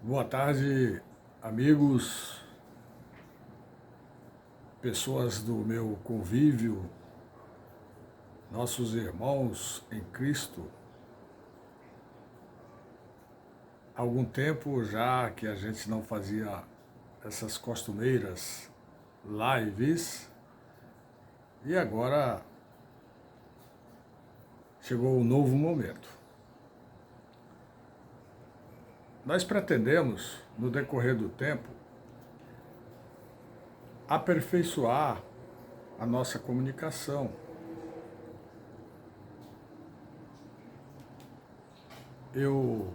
Boa tarde, amigos, pessoas do meu convívio, nossos irmãos em Cristo. Há algum tempo já que a gente não fazia essas costumeiras lives e agora chegou um novo momento. Nós pretendemos, no decorrer do tempo, aperfeiçoar a nossa comunicação. Eu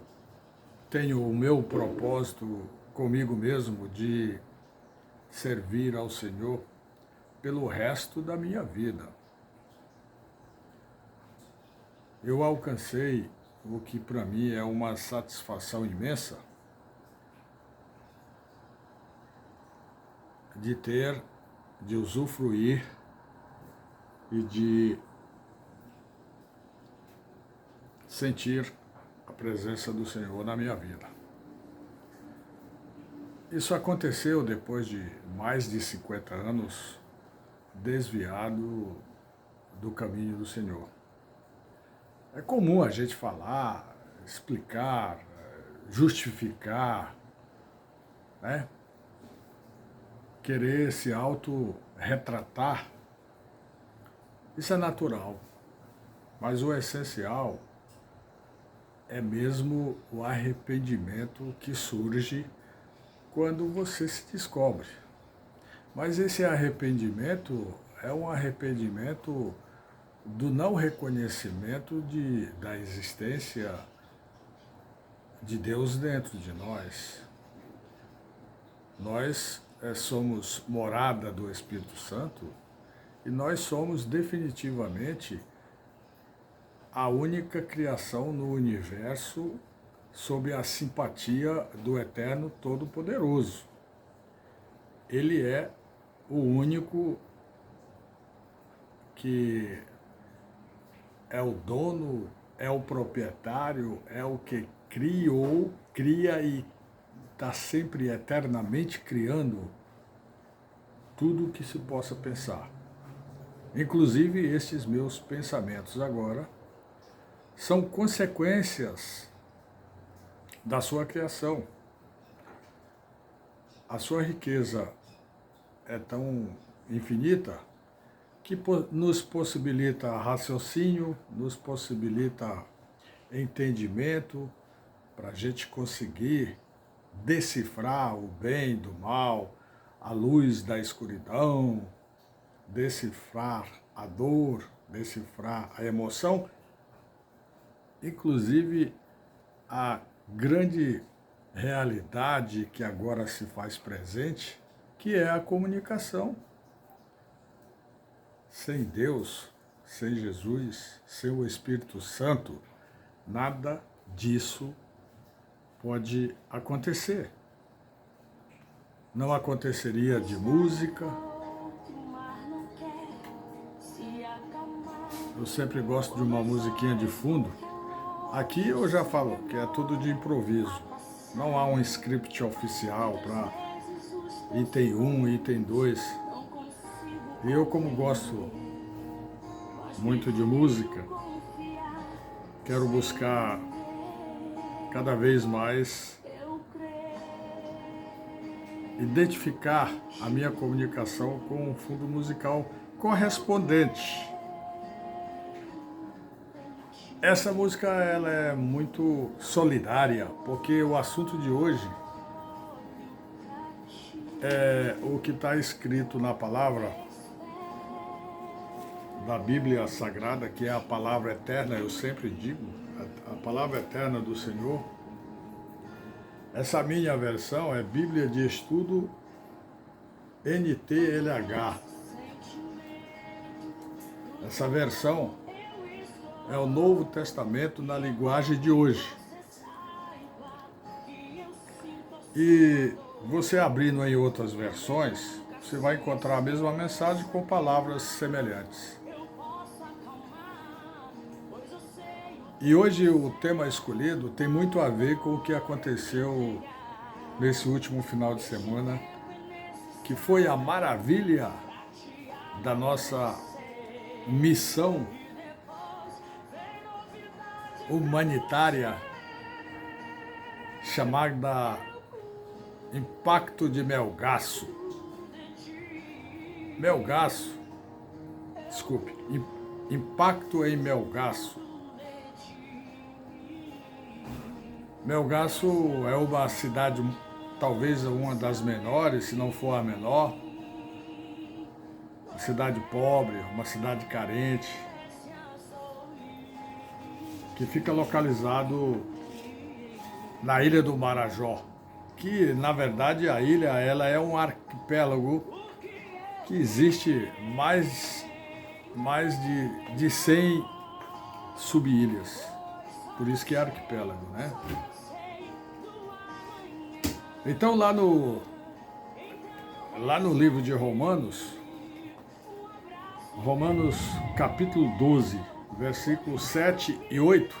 tenho o meu propósito comigo mesmo de servir ao Senhor pelo resto da minha vida. Eu alcancei o que para mim é uma satisfação imensa de ter, de usufruir e de sentir a presença do Senhor na minha vida. Isso aconteceu depois de mais de 50 anos desviado do caminho do Senhor. É comum a gente falar, explicar, justificar, né? Querer se auto-retratar. Isso é natural, mas o essencial é mesmo o arrependimento que surge quando você se descobre. Mas esse arrependimento é um arrependimento do não reconhecimento da existência de Deus dentro de nós. Nós somos morada do Espírito Santo e nós somos definitivamente a única criação no universo sob a simpatia do Eterno Todo-Poderoso. Ele é o único que é o dono, é o proprietário, é o que criou, cria e está sempre eternamente criando tudo o que se possa pensar. Inclusive estes meus pensamentos agora são consequências da sua criação. A sua riqueza é tão infinita que nos possibilita raciocínio, nos possibilita entendimento para a gente conseguir decifrar o bem do mal, a luz da escuridão, decifrar a dor, decifrar a emoção, inclusive a grande realidade que agora se faz presente, que é a comunicação. Sem Deus, sem Jesus, sem o Espírito Santo, nada disso pode acontecer. Não aconteceria de música. Eu sempre gosto de uma musiquinha de fundo. Aqui eu já falo que é tudo de improviso. Não há um script oficial para item 1, item 2. E eu, como gosto muito de música, quero buscar cada vez mais identificar a minha comunicação com um fundo musical correspondente. Essa música ela é muito solidária, porque o assunto de hoje é o que está escrito na palavra da Bíblia Sagrada, que é a palavra eterna, eu sempre digo, a palavra eterna do Senhor. Essa minha versão é Bíblia de Estudo NTLH. Essa versão é o Novo Testamento na linguagem de hoje. E você abrindo em outras versões, você vai encontrar a mesma mensagem com palavras semelhantes. E hoje o tema escolhido tem muito a ver com o que aconteceu nesse último final de semana, que foi a maravilha da nossa missão humanitária chamada Impacto de Melgaço. Impacto em Melgaço. Melgaço é uma cidade, talvez uma das menores, se não for a menor, uma cidade pobre, uma cidade carente, que fica localizado na Ilha do Marajó, que na verdade a ilha ela é um arquipélago que existe mais de 100 sub-ilhas, por isso que é arquipélago, né? Então lá no livro de Romanos capítulo 12, versículos 7 e 8,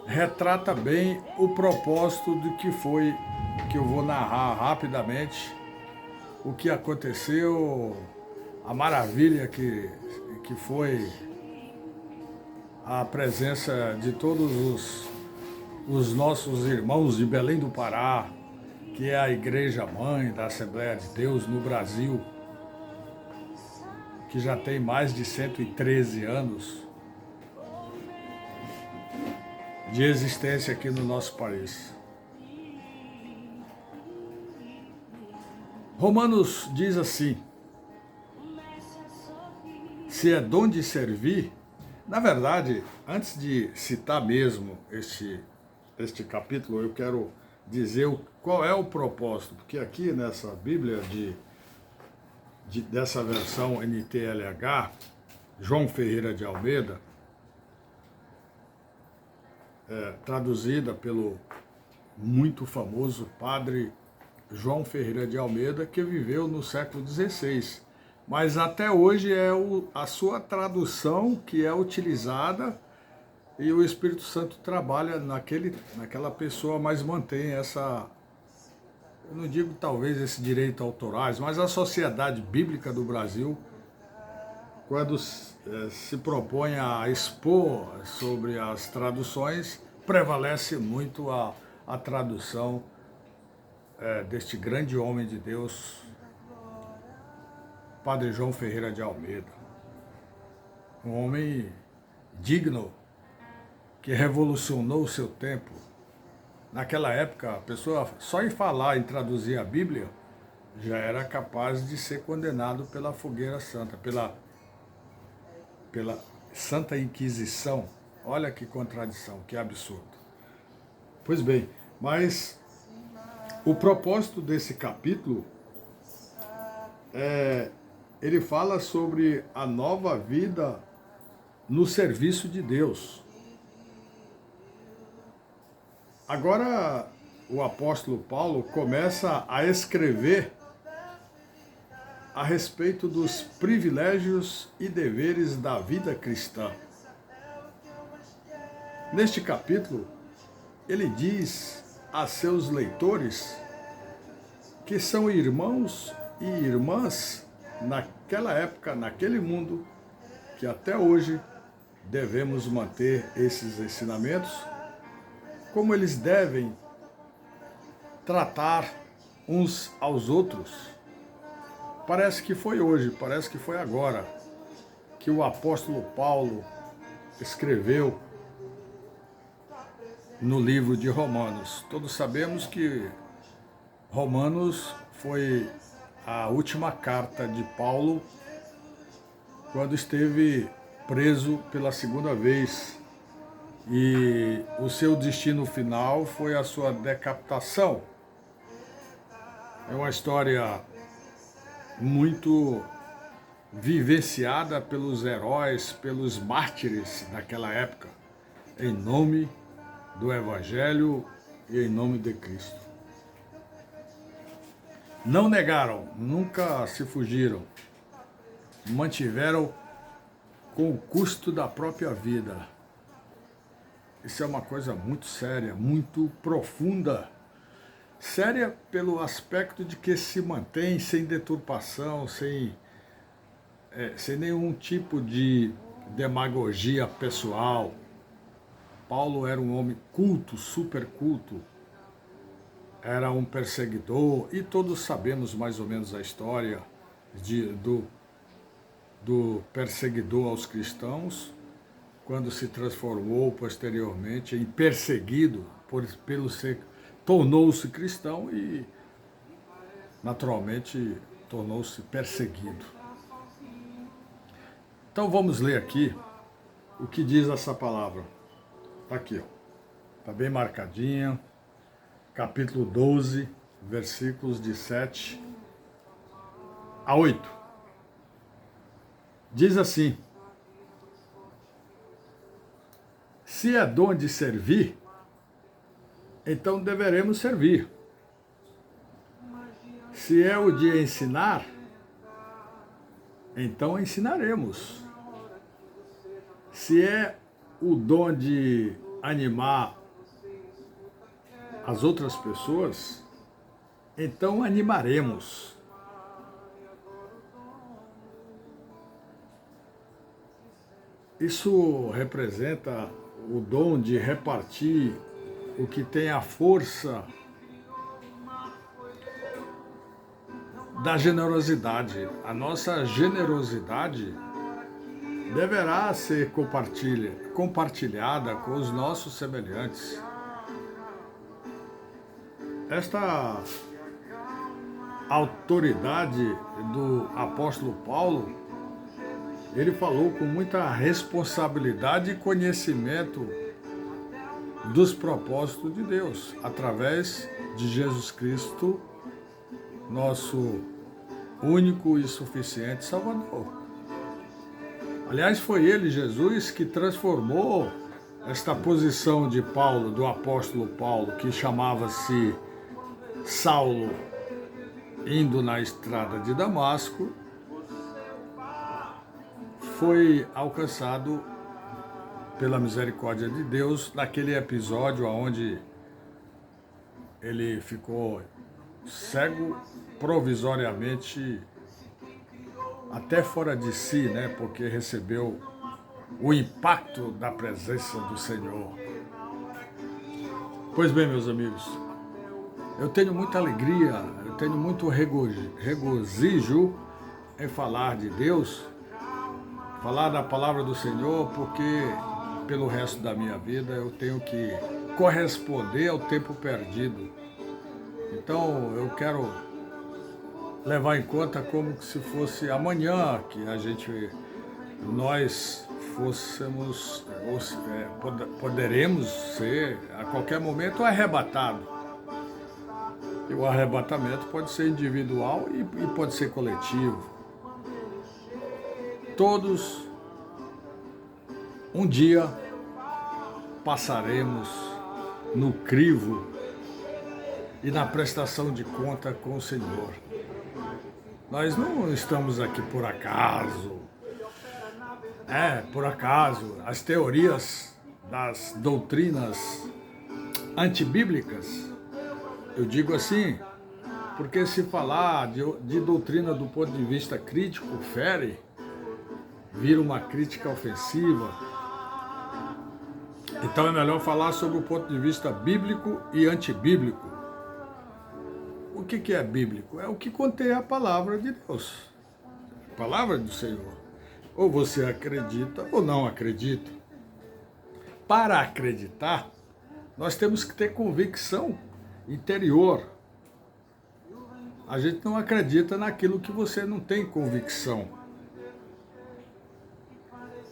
retrata bem o propósito do que foi, que eu vou narrar rapidamente, o que aconteceu, a maravilha que foi a presença de todos os nossos irmãos de Belém do Pará, que é a Igreja Mãe da Assembleia de Deus no Brasil, que já tem mais de 113 anos de existência aqui no nosso país. Romanos diz assim: se é dom de servir, na verdade, antes de citar mesmo este capítulo, eu quero dizer qual é o propósito, porque aqui nessa Bíblia dessa versão NTLH, João Ferreira de Almeida, traduzida pelo muito famoso padre João Ferreira de Almeida, que viveu no século XVI. Mas até hoje é a sua tradução que é utilizada e o Espírito Santo trabalha naquela pessoa, mas mantém essa, eu não digo talvez esse direito autorais, mas a Sociedade Bíblica do Brasil, quando se propõe a expor sobre as traduções, prevalece muito a tradução deste grande homem de Deus, Padre João Ferreira de Almeida. Um homem digno, que revolucionou o seu tempo. Naquela época, a pessoa, só em falar, em traduzir a Bíblia, já era capaz de ser condenado pela fogueira santa, pela Santa Inquisição. Olha que contradição, que absurdo. Pois bem, mas o propósito desse capítulo ele fala sobre a nova vida no serviço de Deus. Agora, o apóstolo Paulo começa a escrever a respeito dos privilégios e deveres da vida cristã. Neste capítulo, ele diz a seus leitores que são irmãos e irmãs naquela época, naquele mundo, que até hoje devemos manter esses ensinamentos, como eles devem tratar uns aos outros. Parece que foi hoje, parece que foi agora que o apóstolo Paulo escreveu no livro de Romanos. Todos sabemos que Romanos foi a última carta de Paulo quando esteve preso pela segunda vez. E o seu destino final foi a sua decapitação. É uma história muito vivenciada pelos heróis, pelos mártires daquela época, em nome do Evangelho e em nome de Cristo. Não negaram, nunca se fugiram, mantiveram com o custo da própria vida. Isso é uma coisa muito séria, muito profunda Séria pelo aspecto de que se mantém sem deturpação, sem nenhum tipo de demagogia pessoal. Paulo era um homem culto, super culto, era um perseguidor, e todos sabemos mais ou menos a história do perseguidor aos cristãos, quando se transformou posteriormente em perseguido, tornou-se cristão e, naturalmente, tornou-se perseguido. Então vamos ler aqui o que diz essa palavra. Está aqui, está bem marcadinha, capítulo 12, versículos de 7 a 8. Diz assim: se é dom de servir, então deveremos servir. Se é o de ensinar, então ensinaremos. Se é o dom de animar as outras pessoas, então animaremos. Isso representa o dom de repartir o que tem a força da generosidade. A nossa generosidade deverá ser compartilhada com os nossos semelhantes. Esta autoridade do apóstolo Paulo, ele falou com muita responsabilidade e conhecimento dos propósitos de Deus, através de Jesus Cristo, nosso único e suficiente Salvador. Aliás, foi ele, Jesus, que transformou esta posição de Paulo, do apóstolo Paulo, que chamava-se Saulo, indo na estrada de Damasco, foi alcançado pela misericórdia de Deus naquele episódio onde ele ficou cego provisoriamente, até fora de si, né? Porque recebeu o impacto da presença do Senhor. Pois bem, meus amigos, eu tenho muita alegria, eu tenho muito regozijo em falar de Deus, falar da palavra do Senhor, porque pelo resto da minha vida eu tenho que corresponder ao tempo perdido. Então eu quero levar em conta como se fosse amanhã que nós fôssemos, poderemos ser a qualquer momento arrebatados. E o arrebatamento pode ser individual e pode ser coletivo. Todos um dia passaremos no crivo e na prestação de conta com o Senhor. Nós não estamos aqui por acaso. Por acaso. As teorias das doutrinas antibíblicas, eu digo assim, porque se falar de doutrina do ponto de vista crítico, fere, vira uma crítica ofensiva. Então é melhor falar sobre o ponto de vista bíblico e antibíblico. O que é bíblico? É o que contém a palavra de Deus, a palavra do Senhor. Ou você acredita ou não acredita. Para acreditar, nós temos que ter convicção interior. A gente não acredita naquilo que você não tem convicção.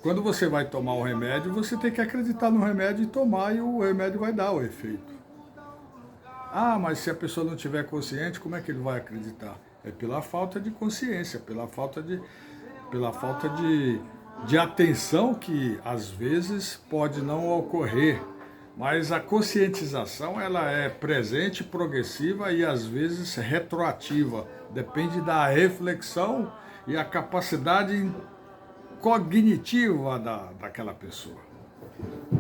Quando você vai tomar um remédio, você tem que acreditar no remédio e tomar, e o remédio vai dar o efeito. Ah, mas se a pessoa não estiver consciente, como é que ele vai acreditar? É pela falta de consciência, pela falta de atenção que às vezes pode não ocorrer. Mas a conscientização, ela é presente, progressiva e às vezes retroativa. Depende da reflexão e a capacidade cognitiva daquela pessoa.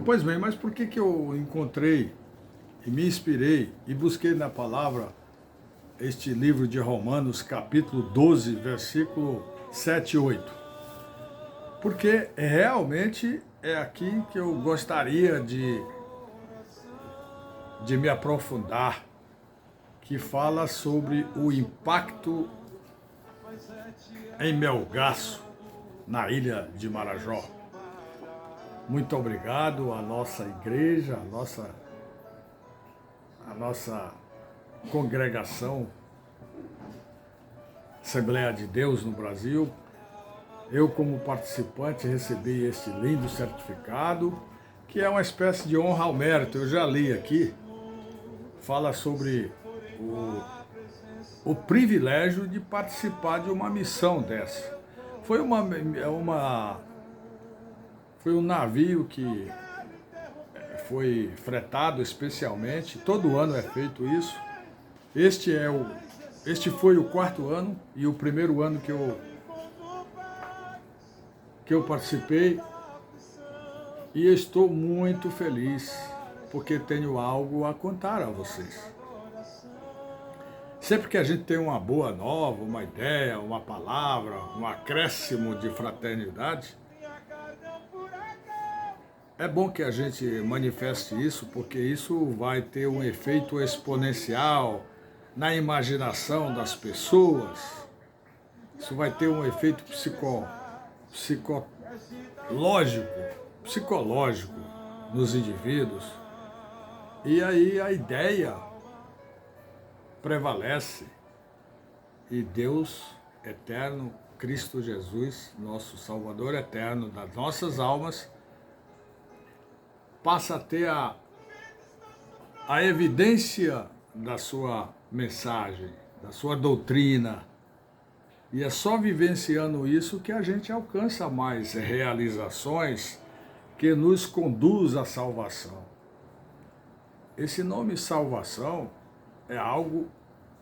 Pois bem, mas por que eu encontrei e me inspirei e busquei na palavra este livro de Romanos, capítulo 12, versículo 7 e 8. Porque realmente é aqui que eu gostaria de me aprofundar, que fala sobre o impacto em Melgaço, na ilha de Marajó. Muito obrigado à nossa igreja, à nossa congregação Assembleia de Deus no Brasil. Eu, como participante, recebi este lindo certificado, que é uma espécie de honra ao mérito. Eu já li aqui, fala sobre o privilégio de participar de uma missão dessa. Foi um navio que foi fretado especialmente, todo ano é feito isso. Este foi o 4º ano e o primeiro ano que eu participei, e estou muito feliz porque tenho algo a contar a vocês. Sempre que a gente tem uma boa nova, uma ideia, uma palavra, um acréscimo de fraternidade, é bom que a gente manifeste isso, porque isso vai ter um efeito exponencial na imaginação das pessoas. Isso vai ter um efeito psicológico nos indivíduos. E aí a ideia prevalece e Deus eterno, Cristo Jesus, nosso Salvador eterno das nossas almas, passa a ter a evidência da sua mensagem, da sua doutrina. E é só vivenciando isso que a gente alcança mais realizações que nos conduz à salvação. Esse nome salvação é algo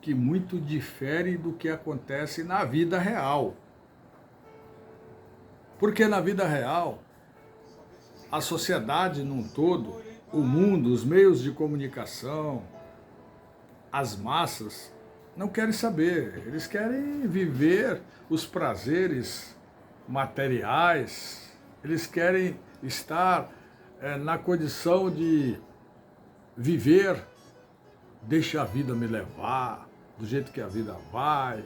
que muito difere do que acontece na vida real. Porque na vida real, a sociedade num todo, o mundo, os meios de comunicação, as massas, não querem saber. Eles querem viver os prazeres materiais, eles querem estar na condição de viver, deixa a vida me levar, do jeito que a vida vai,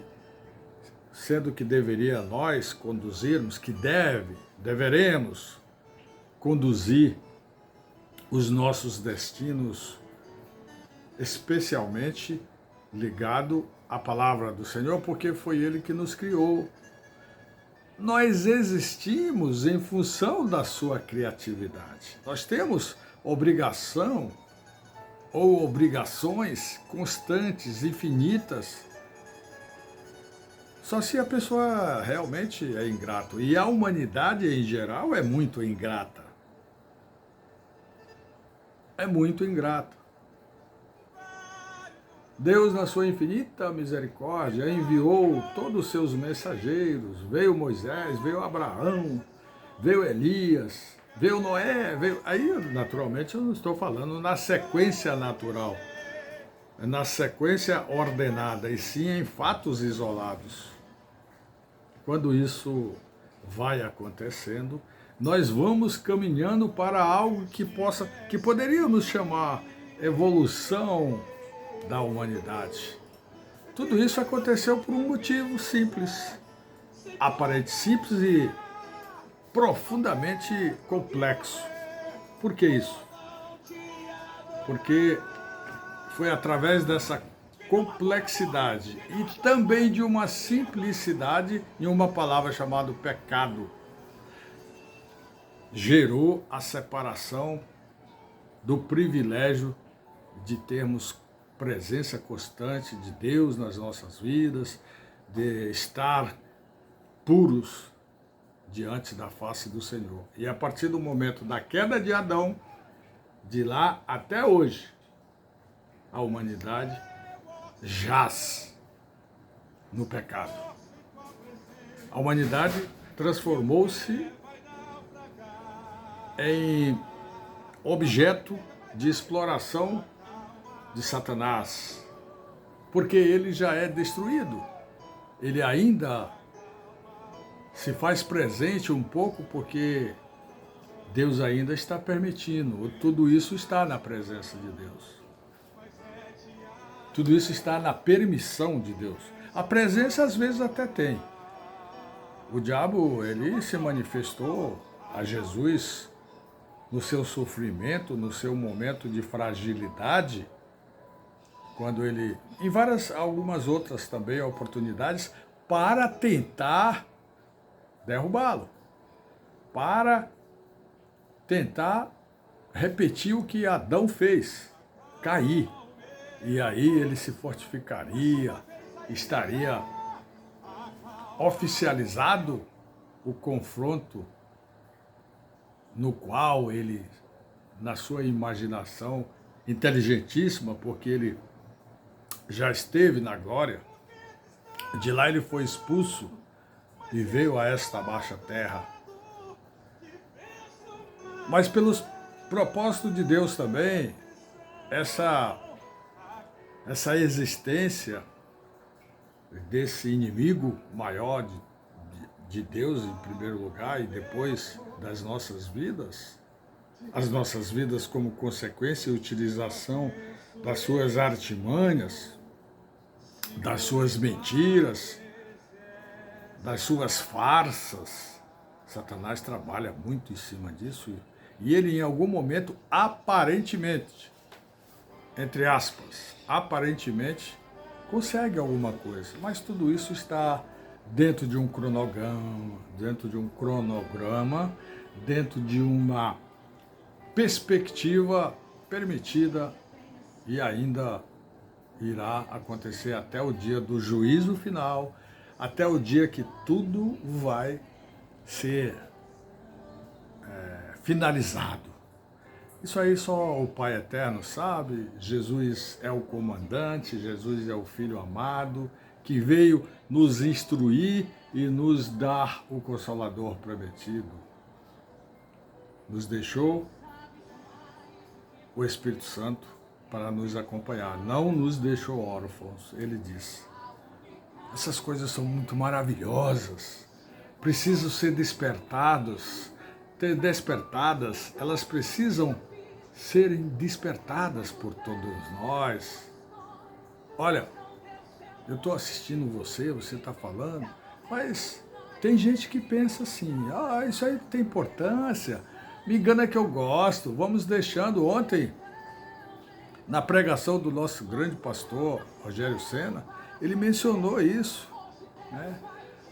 sendo que deveria nós conduzirmos, que deveremos conduzir os nossos destinos, especialmente ligado à palavra do Senhor, porque foi Ele que nos criou. Nós existimos em função da sua criatividade. Nós temos obrigação ou obrigações constantes, infinitas, só se a pessoa realmente é ingrata. E a humanidade, em geral, é muito ingrata. É muito ingrata. Deus, na sua infinita misericórdia, enviou todos os seus mensageiros. Veio Moisés, veio Abraão, veio Elias, veio Noé, Aí, naturalmente, eu não estou falando na sequência natural, na sequência ordenada, e sim em fatos isolados. Quando isso vai acontecendo, nós vamos caminhando para algo que poderíamos chamar evolução da humanidade. Tudo isso aconteceu por um motivo simples, aparente simples e profundamente complexo. Por que isso? Porque foi através dessa complexidade e também de uma simplicidade em uma palavra chamada pecado, gerou a separação do privilégio de termos presença constante de Deus nas nossas vidas, de estar puros diante da face do Senhor. E a partir do momento da queda de Adão, de lá até hoje, a humanidade jaz no pecado. A humanidade transformou-se em objeto de exploração de Satanás, porque ele já é destruído. Ele ainda se faz presente um pouco porque Deus ainda está permitindo. Tudo isso está na presença de Deus. Tudo isso está na permissão de Deus. A presença às vezes até tem. O diabo, ele se manifestou a Jesus no seu sofrimento, no seu momento de fragilidade, quando ele, em algumas outras também oportunidades, para tentar derrubá-lo, para tentar repetir o que Adão fez, cair. E aí ele se fortificaria, estaria oficializado o confronto no qual ele, na sua imaginação inteligentíssima, porque ele já esteve na glória, de lá ele foi expulso e veio a esta baixa terra. Mas pelos propósitos de Deus também, essa existência desse inimigo maior de Deus em primeiro lugar e depois das nossas vidas, as nossas vidas como consequência e utilização das suas artimanhas, das suas mentiras, das suas farsas. Satanás trabalha muito em cima disso e ele em algum momento, aparentemente, entre aspas, aparentemente, consegue alguma coisa, mas tudo isso está dentro de um cronograma, dentro de uma perspectiva permitida e ainda irá acontecer até o dia do juízo final, até o dia que tudo vai ser finalizado. Isso aí só o Pai Eterno sabe. Jesus é o comandante, Jesus é o Filho amado, que veio nos instruir e nos dar o Consolador prometido. Nos deixou o Espírito Santo para nos acompanhar. Não nos deixou órfãos, ele disse. Essas coisas são muito maravilhosas, precisam ser despertadas, elas precisam serem despertadas por todos nós. Olha, eu estou assistindo você está falando, mas tem gente que pensa assim, isso aí não tem importância, me engana que eu gosto, vamos deixando. Ontem, na pregação do nosso grande pastor, Rogério Sena, ele mencionou isso, né?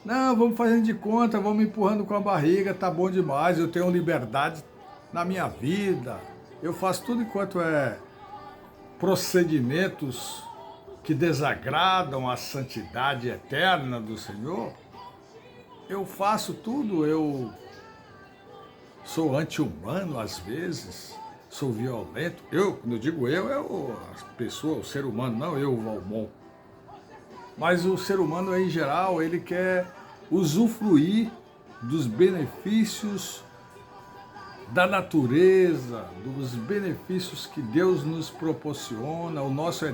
Não, vamos fazendo de conta, vamos empurrando com a barriga, tá bom demais, eu tenho liberdade na minha vida, eu faço tudo enquanto é procedimentos que desagradam a santidade eterna do Senhor, eu faço tudo, eu sou anti-humano às vezes, sou violento, quando eu digo eu, é a pessoa, o ser humano, não eu, o Valmon. Mas o ser humano, em geral, ele quer usufruir dos benefícios da natureza, dos benefícios que Deus nos proporciona. O nosso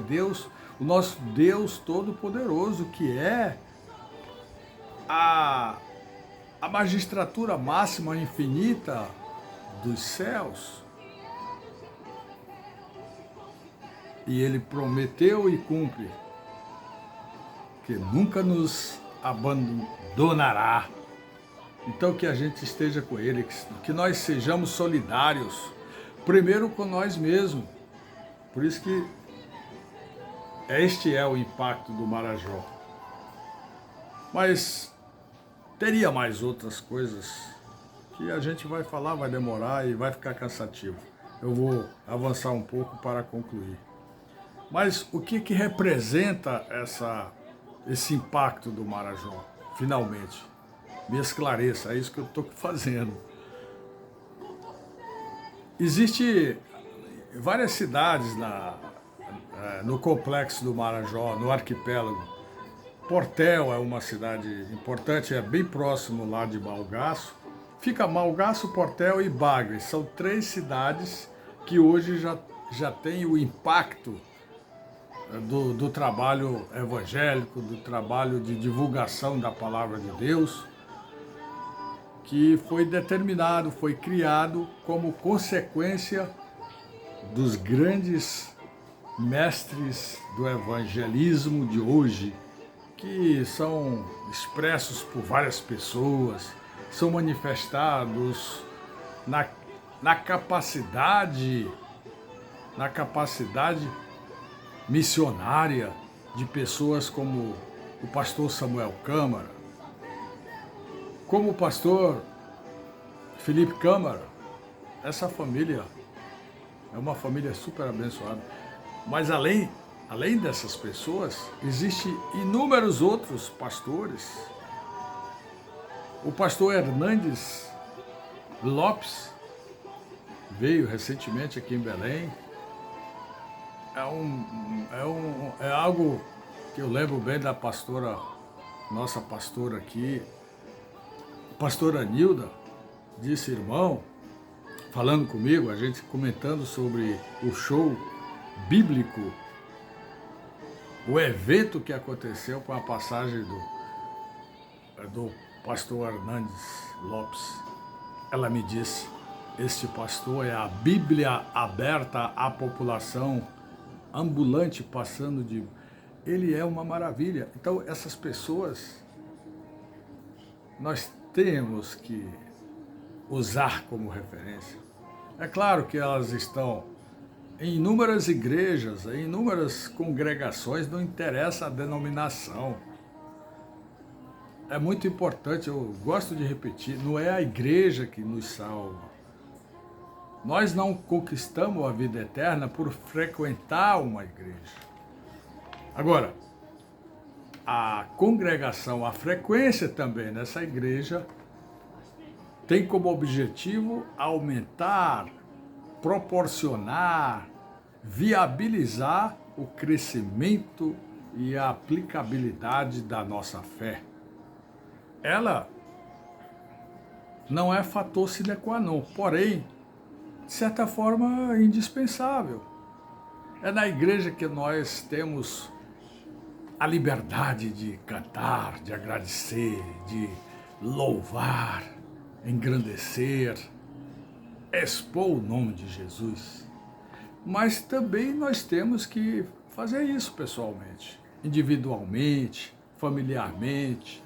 Deus Todo-Poderoso, que é a magistratura máxima infinita dos céus. E ele prometeu e cumpre que nunca nos abandonará. Então que a gente esteja com ele, que nós sejamos solidários, primeiro com nós mesmos. Por isso que este é o impacto do Marajó. Mas teria mais outras coisas que a gente vai falar, vai demorar e vai ficar cansativo. Eu vou avançar um pouco para concluir. Mas o que representa esse impacto do Marajó, finalmente? Me esclareça, é isso que eu estou fazendo. Existem várias cidades no complexo do Marajó, no arquipélago. Portel é uma cidade importante, é bem próximo lá de Malgaço. Fica Malgaço, Portel e Bagre. São 3 cidades que hoje já têm o impacto do trabalho evangélico, do trabalho de divulgação da palavra de Deus, que foi determinado, foi criado como consequência dos grandes mestres do evangelismo de hoje, que são expressos por várias pessoas, são manifestados na capacidade missionária de pessoas como o pastor Samuel Câmara, como o pastor Felipe Câmara. Essa família é uma família super abençoada. Mas além dessas pessoas, existem inúmeros outros pastores. O pastor Hernandes Lopes veio recentemente aqui em Belém. É algo que eu lembro bem da pastora, nossa pastora aqui, pastora Nilda, disse: irmão, falando comigo, a gente comentando sobre o show bíblico, o evento que aconteceu com a passagem do pastor Hernandes Lopes. Ela me disse: este pastor é a Bíblia aberta à população ambulante, passando de... Ele é uma maravilha. Então, essas pessoas, nós temos que usar como referência. É claro que elas estão em inúmeras igrejas, em inúmeras congregações, não interessa a denominação. É muito importante, eu gosto de repetir, não é a igreja que nos salva. Nós não conquistamos a vida eterna por frequentar uma igreja. Agora, a congregação, a frequência também nessa igreja tem como objetivo aumentar, proporcionar, viabilizar o crescimento e a aplicabilidade da nossa fé. Ela não é fator sine qua non, porém, de certa forma, indispensável. É na igreja que nós temos a liberdade de cantar, de agradecer, de louvar, engrandecer, expor o nome de Jesus. Mas também nós temos que fazer isso pessoalmente, individualmente, familiarmente,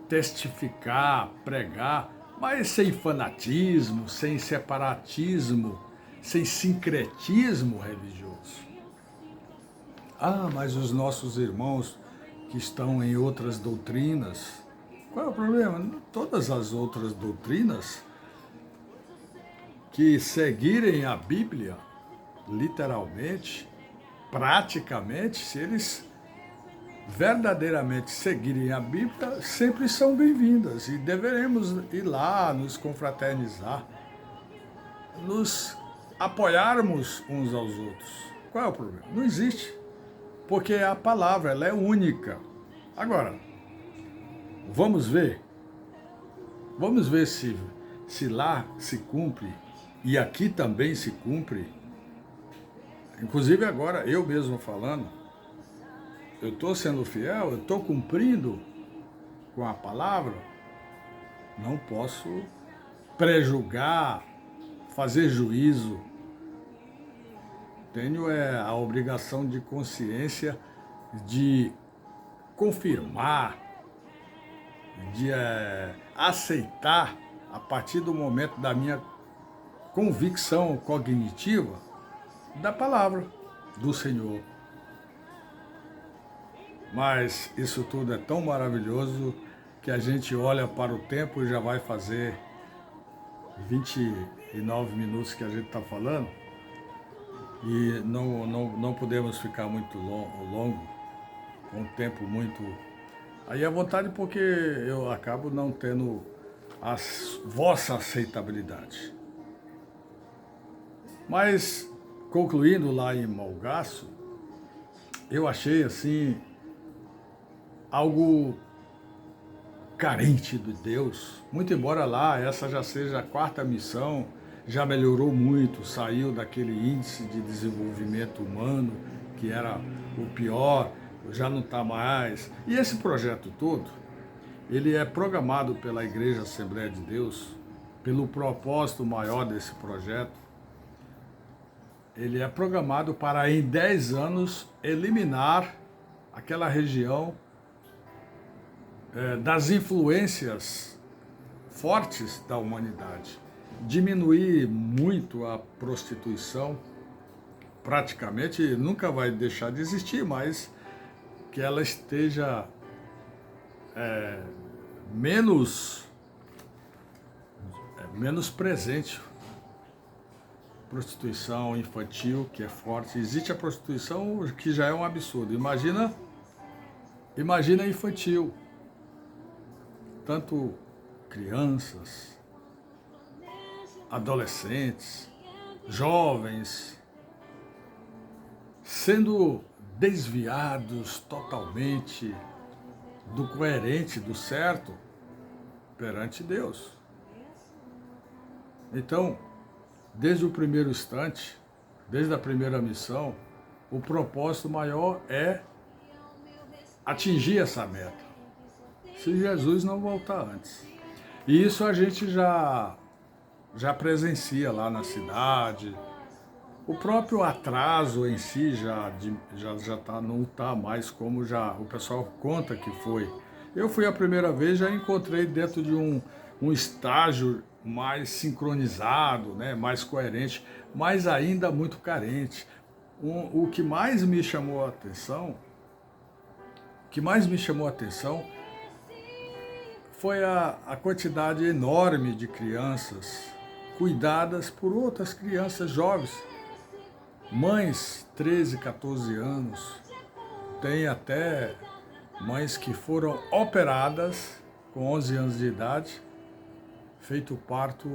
testificar, pregar, mas sem fanatismo, sem separatismo, sem sincretismo religioso. Ah, mas os nossos irmãos que estão em outras doutrinas, qual é o problema? Todas as outras doutrinas que seguirem a Bíblia, literalmente, praticamente, se eles verdadeiramente seguirem a Bíblia, sempre são bem-vindas e deveremos ir lá, nos confraternizar, nos apoiarmos uns aos outros. Qual é o problema? Não existe, porque a palavra ela é única. Agora, vamos ver se lá se cumpre e aqui também se cumpre. Inclusive agora, eu mesmo falando, eu estou sendo fiel, eu estou cumprindo com a palavra, não posso prejulgar, fazer juízo. Tenho a obrigação de consciência de confirmar, de aceitar, a partir do momento da minha convicção cognitiva, da palavra do Senhor. Mas isso tudo é tão maravilhoso que a gente olha para o tempo e já vai fazer 29 minutos que a gente está falando e não podemos ficar muito longo, com um tempo muito... Aí é vontade porque eu acabo não tendo a vossa aceitabilidade. Mas, concluindo lá em Malgaço, eu achei assim... algo carente de Deus, muito embora lá essa já seja a 4ª missão, já melhorou muito, saiu daquele índice de desenvolvimento humano que era o pior, já não está mais. E esse projeto todo, ele é programado pela Igreja Assembleia de Deus, pelo propósito maior desse projeto. Ele é programado para, em 10 anos, eliminar aquela região das influências fortes da humanidade. Diminuir muito a prostituição, praticamente nunca vai deixar de existir, mas que ela esteja menos presente. Prostituição infantil, que é forte. Existe a prostituição que já é um absurdo. Imagina infantil. Tanto crianças, adolescentes, jovens, sendo desviados totalmente do coerente, do certo, perante Deus. Então, desde o primeiro instante, desde a primeira missão, o propósito maior é atingir essa meta, se Jesus não voltar antes. E isso a gente já presencia lá na cidade. O próprio atraso em si não está mais como já o pessoal conta que foi. Eu fui a primeira vez, já encontrei dentro de um estágio mais sincronizado, né, mais coerente, mas ainda muito carente. O que mais me chamou a atenção, foi a quantidade enorme de crianças cuidadas por outras crianças jovens. Mães, 13, 14 anos, tem até mães que foram operadas com 11 anos de idade, feito o parto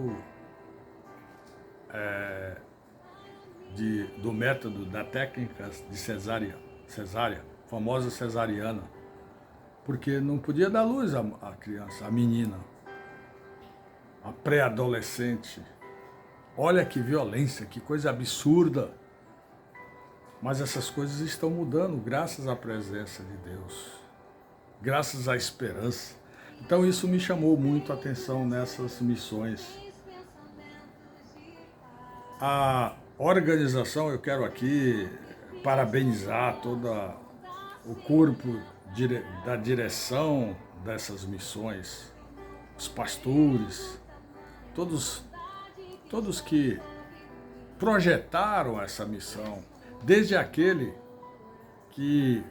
do método, da técnica de cesárea, famosa cesariana, porque não podia dar luz à criança, à menina, a pré-adolescente. Olha que violência, que coisa absurda. Mas essas coisas estão mudando graças à presença de Deus, graças à esperança. Então isso me chamou muito a atenção nessas missões. A organização, eu quero aqui parabenizar todo o corpo da direção dessas missões, os pastores, todos que projetaram essa missão, desde aquele que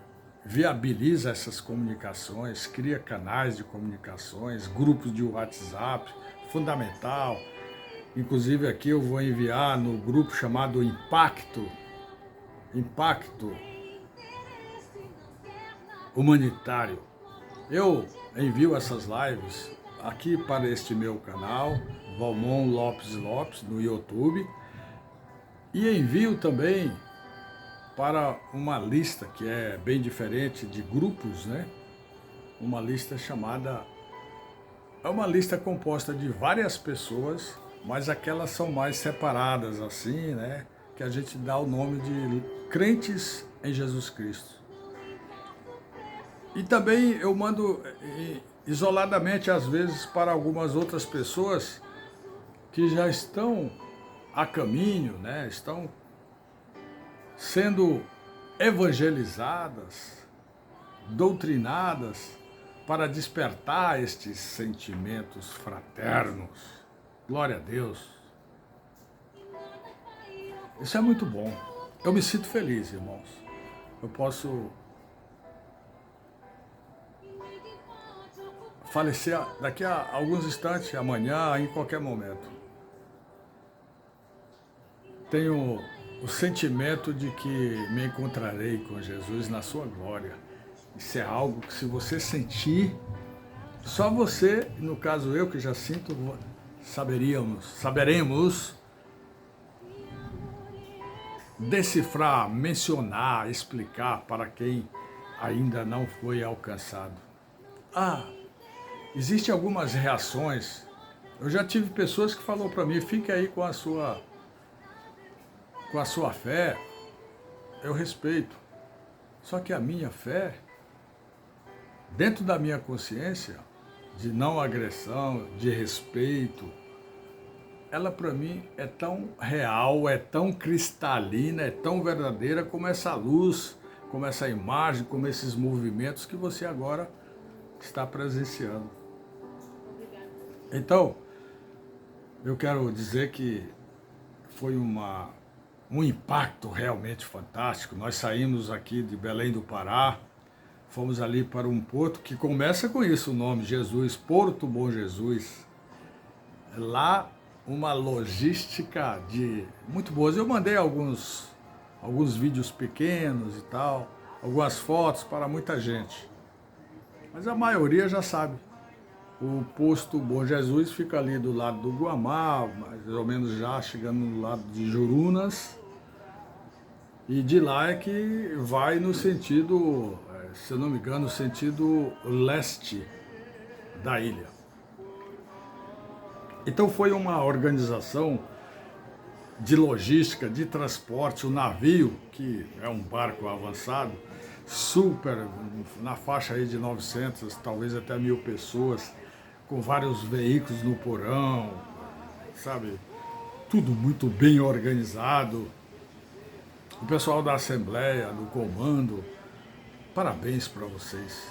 viabiliza essas comunicações, cria canais de comunicações, grupos de WhatsApp, fundamental. Inclusive aqui eu vou enviar no grupo chamado Impacto Humanitário. Eu envio essas lives aqui para este meu canal, Valmon Lopes, no YouTube, e envio também para uma lista que é bem diferente de grupos, né? Uma lista é uma lista composta de várias pessoas, mas aquelas são mais separadas assim, né? Que a gente dá o nome de crentes em Jesus Cristo. E também eu mando isoladamente, às vezes, para algumas outras pessoas que já estão a caminho, né? Estão sendo evangelizadas, doutrinadas, para despertar estes sentimentos fraternos. Glória a Deus. Isso é muito bom. Eu me sinto feliz, irmãos. Eu posso falecer daqui a alguns instantes, amanhã, em qualquer momento. Tenho o sentimento de que me encontrarei com Jesus na sua glória. Isso é algo que, se você sentir, só você, no caso eu que já sinto, saberemos decifrar, mencionar, explicar para quem ainda não foi alcançado. Existem algumas reações. Eu já tive pessoas que falaram para mim, fique aí com a sua fé. Eu respeito, Só que a minha fé, dentro da minha consciência, de não agressão, de respeito, ela para mim é tão real, é tão cristalina, é tão verdadeira como essa luz, como essa imagem, como esses movimentos que você agora está presenciando. Então, eu quero dizer que foi um impacto realmente fantástico. Nós saímos aqui de Belém do Pará, fomos ali para um porto que começa com isso, o nome, Jesus, Porto Bom Jesus. Lá, uma logística muito boa. Eu mandei alguns vídeos pequenos e tal, algumas fotos para muita gente. Mas a maioria já sabe. O posto Bom Jesus fica ali do lado do Guamá, mais ou menos já chegando no lado de Jurunas. E de lá é que vai no sentido, se eu não me engano, no sentido leste da ilha. Então foi uma organização de logística, de transporte, o navio, que é um barco avançado, super, na faixa aí de 900, talvez até 1.000 pessoas, com vários veículos no porão, sabe? Tudo muito bem organizado. O pessoal da Assembleia, do Comando, parabéns para vocês.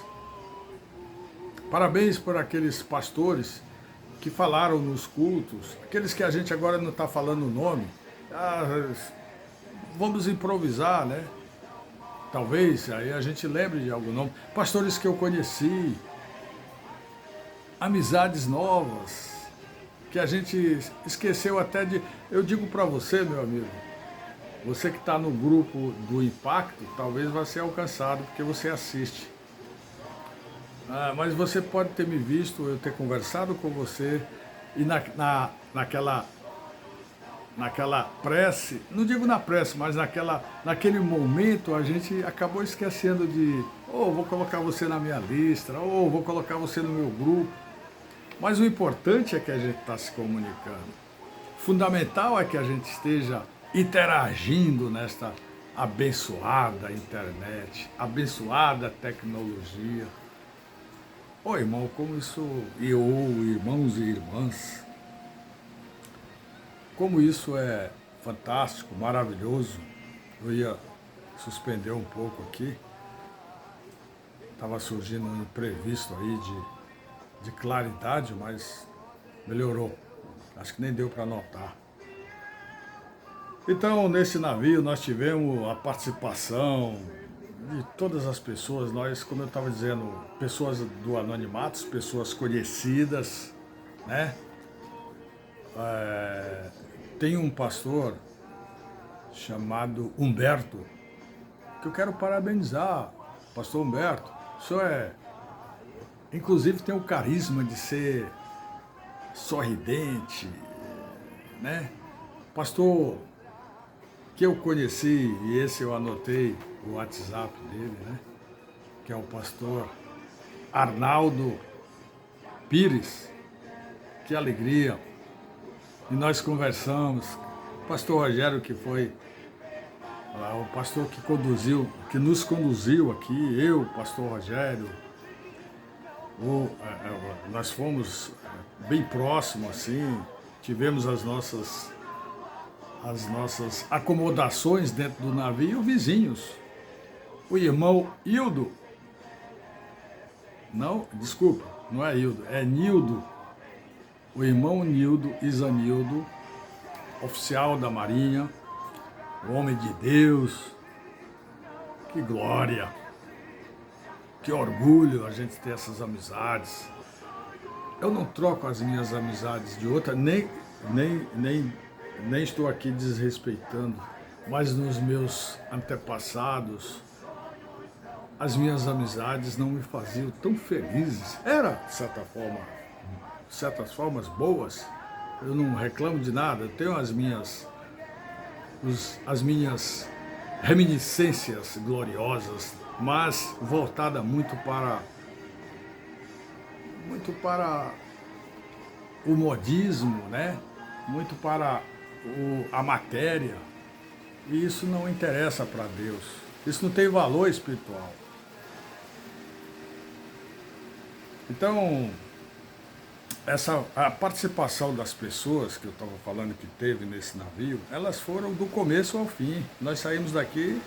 Parabéns por aqueles pastores que falaram nos cultos, aqueles que a gente agora não está falando o nome. Vamos improvisar, né? Talvez aí a gente lembre de algum nome. Pastores que eu conheci, amizades novas, que a gente esqueceu até de... Eu digo para você, meu amigo, você que está no grupo do Impacto, talvez vai ser alcançado, porque você assiste. Mas você pode ter me visto, eu ter conversado com você, e naquela prece, não digo na prece, mas naquele momento a gente acabou esquecendo de, vou colocar você na minha lista, vou colocar você no meu grupo. Mas o importante é que a gente está se comunicando. Fundamental é que a gente esteja interagindo nesta abençoada internet, abençoada tecnologia. Irmão, como isso, irmãos e irmãs, como isso é fantástico, maravilhoso. Eu ia suspender um pouco aqui, estava surgindo um imprevisto aí de claridade, mas melhorou, acho que nem deu para notar. Então, nesse navio nós tivemos a participação de todas as pessoas, nós, como eu estava dizendo, pessoas do anonimato, pessoas conhecidas, né? Tem um pastor chamado Humberto, que eu quero parabenizar, pastor Humberto. O senhor inclusive tem o carisma de ser sorridente, né? Pastor que eu conheci, e esse eu anotei o WhatsApp dele, né? Que é o pastor Arnaldo Pires. Que alegria! E nós conversamos. O pastor Rogério, que foi o pastor que nos conduziu aqui, eu, o pastor Rogério, nós fomos bem próximos, assim, tivemos as nossas acomodações dentro do navio, vizinhos. O irmão Hildo, não, desculpa, não é Hildo, é Nildo. O irmão Nildo Isanildo, oficial da Marinha, o homem de Deus. Que glória, que orgulho a gente ter essas amizades. Eu não troco as minhas amizades de outra, nem estou aqui desrespeitando, mas nos meus antepassados, as minhas amizades não me faziam tão felizes. Era, de certas formas boas, eu não reclamo de nada, eu tenho as minhas reminiscências gloriosas, mas voltada muito para o modismo, né? Muito para a matéria, e isso não interessa para Deus. Isso não tem valor espiritual. Então, a participação das pessoas que eu estava falando que teve nesse navio, elas foram do começo ao fim. Nós saímos daqui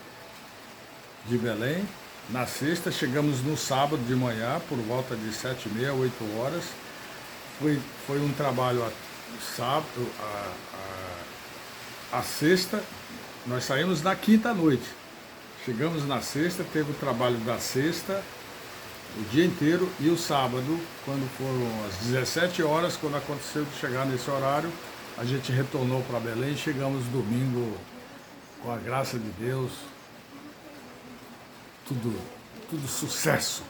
de Belém na sexta, chegamos no sábado de manhã, por volta de 7h30, 8h. Foi um trabalho sábado, a sexta, nós saímos na quinta noite. Chegamos na sexta, teve o trabalho da sexta, o dia inteiro, e o sábado, quando foram as 17h, quando aconteceu de chegar nesse horário, a gente retornou para Belém e chegamos domingo, com a graça de Deus, tudo sucesso.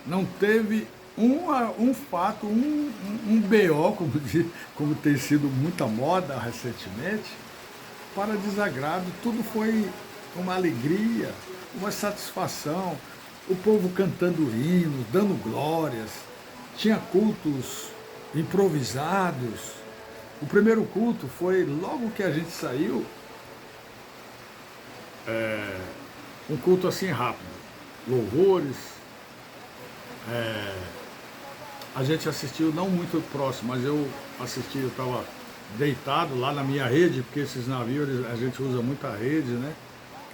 Não teve um fato, um BO, como tem sido muita moda recentemente, para desagrado. Tudo foi uma alegria, uma satisfação, o povo cantando hinos, dando glórias, tinha cultos improvisados. O primeiro culto foi logo que a gente saiu, um culto assim rápido, louvores, a gente assistiu não muito próximo, mas eu assisti, eu estava deitado lá na minha rede, porque esses navios a gente usa muita rede, né?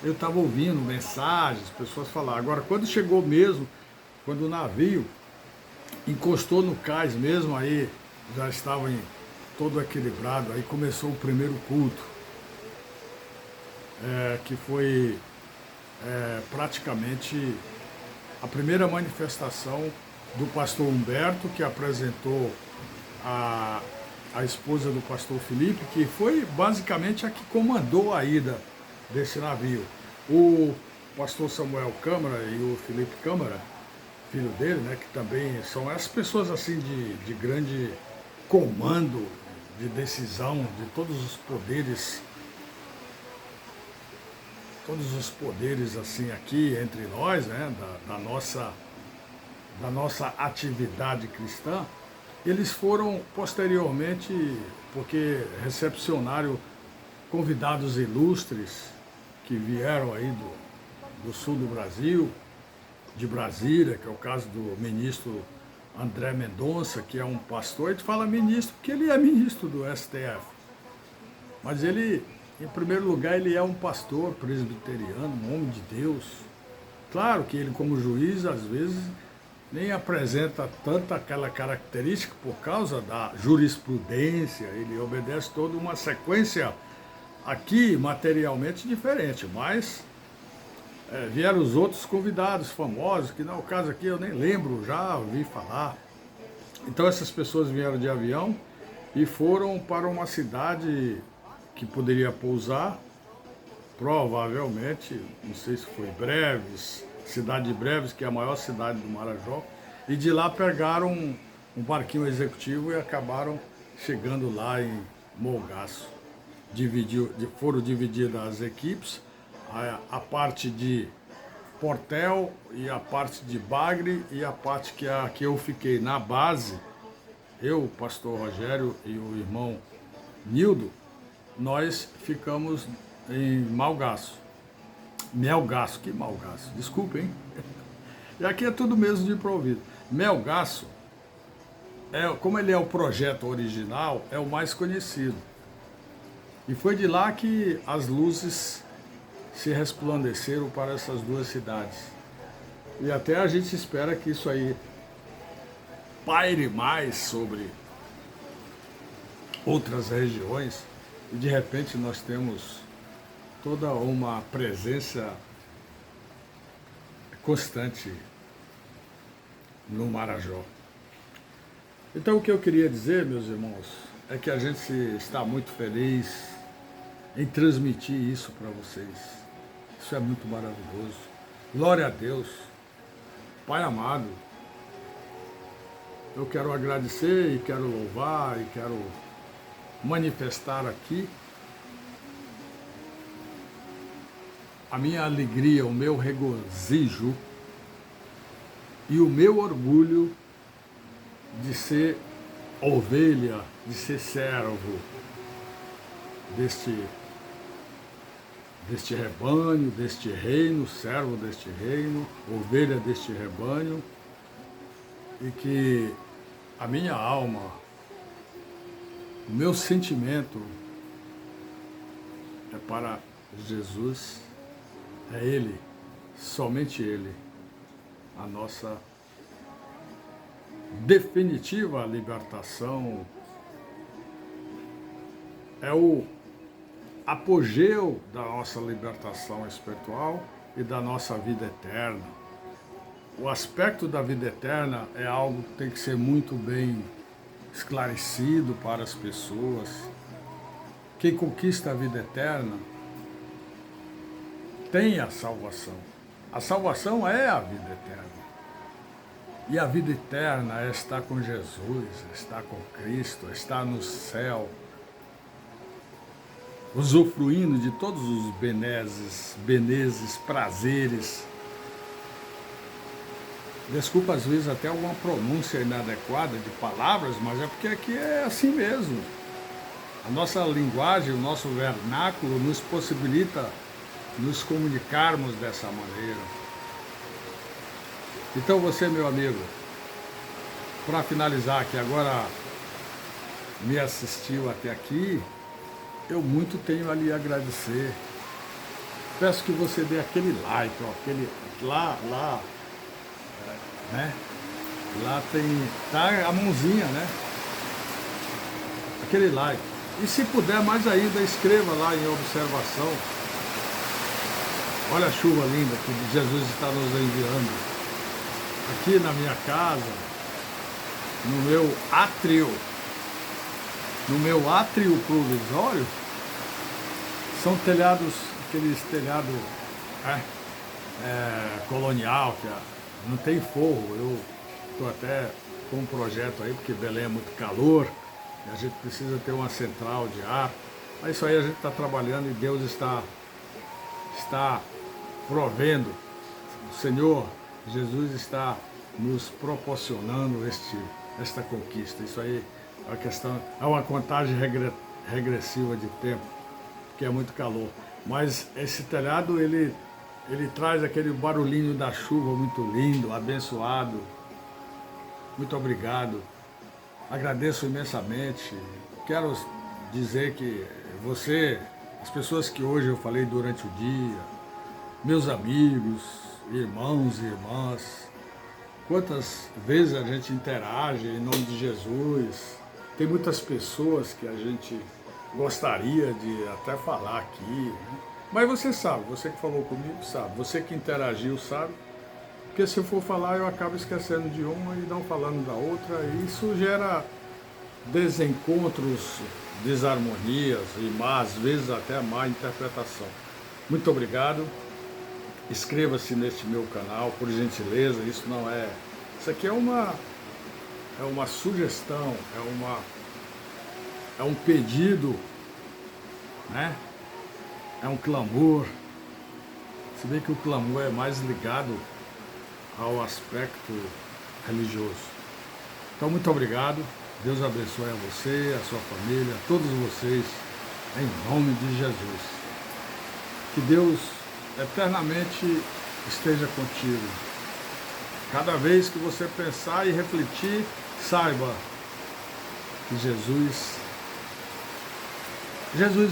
Eu estava ouvindo mensagens, pessoas falar. Agora, quando chegou mesmo, quando o navio encostou no cais mesmo, aí já estava todo equilibrado, aí começou o primeiro culto, que foi praticamente a primeira manifestação do pastor Humberto, que apresentou a esposa do pastor Felipe, que foi basicamente a que comandou a ida desse navio. O pastor Samuel Câmara e o Felipe Câmara, filho dele, né, que também são as pessoas assim de grande comando, de decisão, de todos os poderes assim aqui entre nós, né, da nossa atividade cristã. Eles foram posteriormente, porque recepcionaram convidados ilustres que vieram aí do sul do Brasil, de Brasília, que é o caso do ministro André Mendonça, que é um pastor. A gente fala ministro porque ele é ministro do STF, mas ele, em primeiro lugar, ele é um pastor presbiteriano, um homem de Deus. Claro que ele, como juiz, às vezes nem apresenta tanta aquela característica por causa da jurisprudência, ele obedece toda uma sequência aqui materialmente diferente, mas vieram os outros convidados famosos, que não é o caso aqui, eu nem lembro, já ouvi falar. Então essas pessoas vieram de avião e foram para uma cidade que poderia pousar, provavelmente, não sei se foi Breves, cidade de Breves, que é a maior cidade do Marajó, e de lá pegaram um barquinho executivo e acabaram chegando lá em Molgaço. Foram divididas as equipes, a parte de Portel e a parte de Bagre e a parte que eu fiquei na base, eu, o pastor Rogério e o irmão Nildo, nós ficamos em Melgaço, que Malgaço, desculpa, hein? E aqui é tudo mesmo de improviso. Melgaço, como ele é o projeto original, é o mais conhecido. E foi de lá que as luzes se resplandeceram para essas duas cidades. E até a gente espera que isso aí paire mais sobre outras regiões e de repente nós temos toda uma presença constante no Marajó. Então o que eu queria dizer, meus irmãos, é que a gente está muito feliz em transmitir isso para vocês. Isso é muito maravilhoso. Glória a Deus. Pai amado, eu quero agradecer e quero louvar e quero manifestar aqui a minha alegria, o meu regozijo e o meu orgulho de ser ovelha, de ser servo deste deste rebanho, deste reino, servo deste reino, ovelha deste rebanho, e que a minha alma, o meu sentimento é para Jesus, é Ele, somente Ele, a nossa definitiva libertação, é o apogeu da nossa libertação espiritual e da nossa vida eterna. O aspecto da vida eterna é algo que tem que ser muito bem esclarecido para as pessoas. Quem conquista a vida eterna tem a salvação. A salvação é a vida eterna. E a vida eterna é estar com Jesus, estar com Cristo, estar no céu, usufruindo de todos os benesses, prazeres. Desculpa às vezes até alguma pronúncia inadequada de palavras, mas é porque aqui é assim mesmo. A nossa linguagem, o nosso vernáculo nos possibilita nos comunicarmos dessa maneira. Então você, meu amigo, para finalizar, que agora me assistiu até aqui, eu muito tenho a lhe agradecer. Peço que você dê aquele like, ó, aquele né? Lá tem, tá a mãozinha, né? Aquele like. E se puder mais ainda, escreva lá em observação. Olha a chuva linda que Jesus está nos enviando. Aqui na minha casa, no meu átrio provisório, são telhados, aqueles telhados colonial, que não tem forro. Eu estou até com um projeto aí, porque Belém é muito calor, e a gente precisa ter uma central de ar. Mas isso aí a gente está trabalhando e Deus está provendo. O Senhor Jesus está nos proporcionando esta conquista. Isso aí é uma questão, é uma contagem regressiva de tempo, porque é muito calor. Mas esse telhado, ele traz aquele barulhinho da chuva muito lindo, abençoado. Muito obrigado. Agradeço imensamente. Quero dizer que você, as pessoas que hoje eu falei durante o dia, meus amigos, irmãos e irmãs, quantas vezes a gente interage em nome de Jesus. Tem muitas pessoas que a gente gostaria de até falar aqui, né? Mas você sabe, você que falou comigo sabe, você que interagiu sabe, porque se eu for falar eu acabo esquecendo de uma e não falando da outra, e isso gera desencontros, desarmonias e às vezes até má interpretação. Muito obrigado. Inscreva-se neste meu canal, por gentileza. Isso não é... Isso aqui é uma sugestão, é um pedido, né? É um clamor. Se bem que o clamor é mais ligado ao aspecto religioso. Então, muito obrigado. Deus abençoe a você, a sua família, a todos vocês, em nome de Jesus. Que Deus eternamente esteja contigo. Cada vez que você pensar e refletir, saiba que Jesus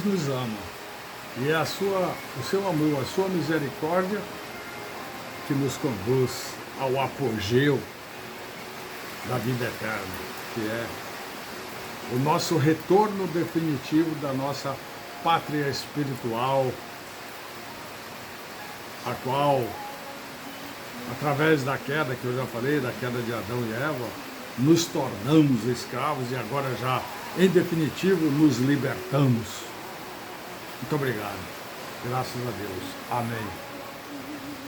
nos ama. E é o seu amor, a sua misericórdia que nos conduz ao apogeu da vida eterna, que é o nosso retorno definitivo da nossa pátria espiritual, a qual, através da queda que eu já falei, da queda de Adão e Eva, nos tornamos escravos e agora já, em definitivo, nos libertamos. Muito obrigado. Graças a Deus. Amém.